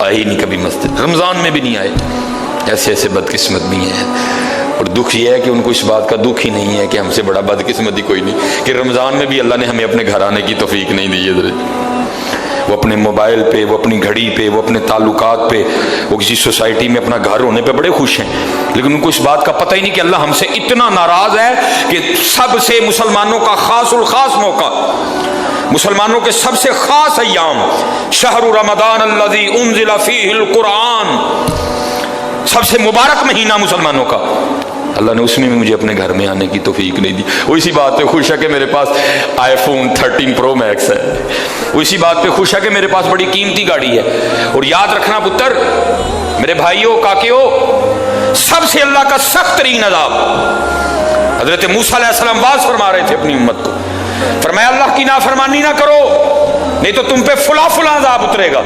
آئے ہی نہیں کبھی مسجد، رمضان میں بھی نہیں آئے. ایسے ایسے بدقسمت بھی ہیں. اور دکھ یہ ہے کہ ان کو اس بات کا دکھ ہی نہیں ہے کہ ہم سے بڑا بدقسمت ہی کوئی نہیں کہ رمضان میں بھی اللہ نے ہمیں اپنے گھر آنے کی توفیق نہیں دی ہے. وہ اپنے موبائل پہ، وہ اپنی گھڑی پہ، وہ اپنے تعلقات پہ، وہ کسی سوسائٹی میں اپنا گھر ہونے پہ بڑے خوش ہیں، لیکن ان کو اس بات کا پتہ ہی نہیں کہ اللہ ہم سے اتنا ناراض ہے کہ سب سے مسلمانوں کا خاص الخاص موقع، مسلمانوں کے سب سے خاص ایام، شہر رمضان الذی انزل فیہ القرآن، سب سے مبارک مہینہ مسلمانوں کا، اللہ نے اس میں بھی مجھے اپنے گھر میں آنے کی توفیق نہیں دی. وہ اسی بات پہ خوش ہے کہ میرے پاس آئی فون 13 پرو میکس ہے. وہ اسی بات پہ خوش ہے کہ میرے پاس بڑی قیمتی گاڑی ہے. اور یاد رکھنا پتر، میرے بھائیوں، کاکیوں، سب سے اللہ کا سخت ترین عذاب، حضرت موسیٰ علیہ السلام واز فرما رہے تھے اپنی امت کو، فرمایا اللہ کی نافرمانی نہ کرو نہیں تو تم پہ فلاں فلاں عذاب اترے گا.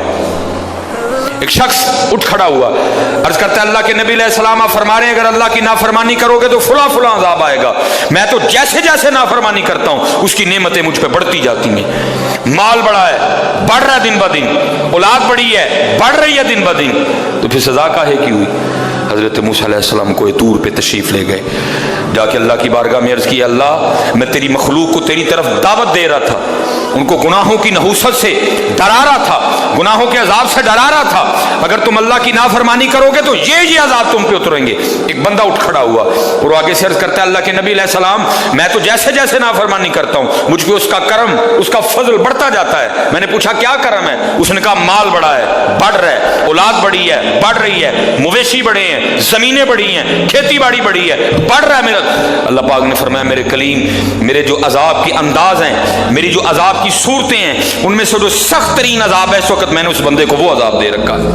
ایک شخص اٹھ کھڑا ہوا، عرض کرتا ہے اللہ کے نبی علیہ السلام آپ فرما رہے ہیں اگر اللہ کی نافرمانی کرو گے تو فلاں فلاں عذاب آئے گا. میں تو جیسے جیسے نافرمانی کرتا ہوں اس کی نعمتیں مجھ پہ بڑھتی جاتی ہیں. مال بڑا ہے، بڑھ رہا ہے دن بدن، اولاد بڑی ہے، بڑھ رہی ہے دن بدن، تو پھر سزا کاہے کی ہوئی؟ حضرت موسیٰ علیہ السلام کوہ طور پہ تشریف لے گئے، جا کے اللہ کی بارگاہ میں عرض کی اللہ میں تیری مخلوق کو تیری طرف دعوت دے رہا تھا، ان کو گناہوں کی نحوست سے ڈرا رہا تھا، گناہوں کے عذاب سے ڈرا رہا تھا، اگر تم اللہ کی نافرمانی کرو گے تو یہ عذاب تم پہ اتریں گے. ایک بندہ اٹھ کھڑا ہوا اور آگے سے عرض کرتا ہے اللہ کے نبی علیہ السلام میں تو جیسے جیسے نافرمانی کرتا ہوں مجھ پہ اس کا کرم، اس کا فضل بڑھتا جاتا ہے. میں نے پوچھا کیا کرم ہے؟ اس نے کہا مال بڑا ہے، بڑھ رہا ہے، اولاد بڑی ہے، بڑھ رہی ہے، مویشی بڑے ہیں، زمینیں بڑی ہیں، کھیتی باڑی بڑی ہے، بڑھ رہا ہے میرا. اللہ پاک نے فرمایا میرے کلیم، میرے جو عذاب کے انداز ہیں، میری جو عذاب کی صورتیں ہیں، ان میں سے جو سخت ترین عذاب ہے اس وقت میں نے اس بندے کو وہ عذاب دے رکھا ہے.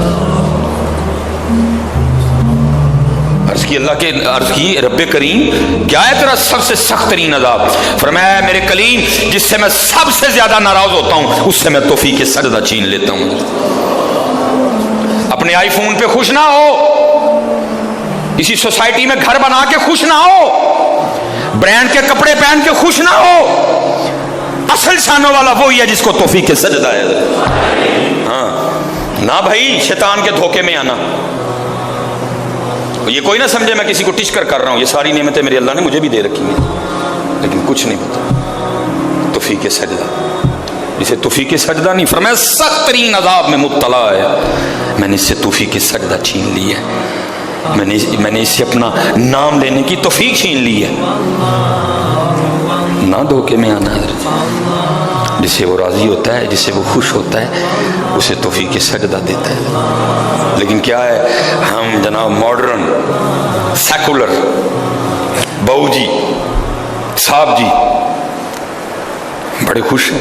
عرض کی رب کریم کیا ہے تیرا سب سے سخت ترین عذاب؟ فرمایا میرے کلیم جس سے میں سب سے زیادہ ناراض ہوتا ہوں اس سے میں توفیق سجدہ چھین لیتا ہوں. اپنے آئی فون پہ خوش نہ ہو، اسی سوسائٹی میں گھر بنا کے خوش نہ ہو، برانڈ کے کپڑے پہن کے خوش نہ ہو. اصل شانوں والا وہی ہے جس کو توفیق سجدہ ہے. ہاں نہ بھائی شیطان کے دھوکے میں آنا. یہ کوئی نہ سمجھے میں کسی کو ٹچ کر رہا ہوں، یہ ساری نعمتیں میرے اللہ نے مجھے بھی دے رکھی ہیں، لیکن کچھ نہیں پتا توفیق سجدہ، جسے توفیق سجدہ نہیں فرمایا سخت ترین عذاب میں مبتلا ہے، میں نے اس سے توفیق سجدہ چھین لی ہے، میں نے اس سے اپنا نام لینے کی توفیق چھین لی ہے. نہ دھوکے میں آنا حضرت، جسے وہ راضی ہوتا ہے، جسے وہ خوش ہوتا ہے اسے توفیق سجدہ دیتا ہے. لیکن کیا ہے ہم جناب ماڈرن سیکولر بہو جی صاحب جی بڑے خوش ہیں.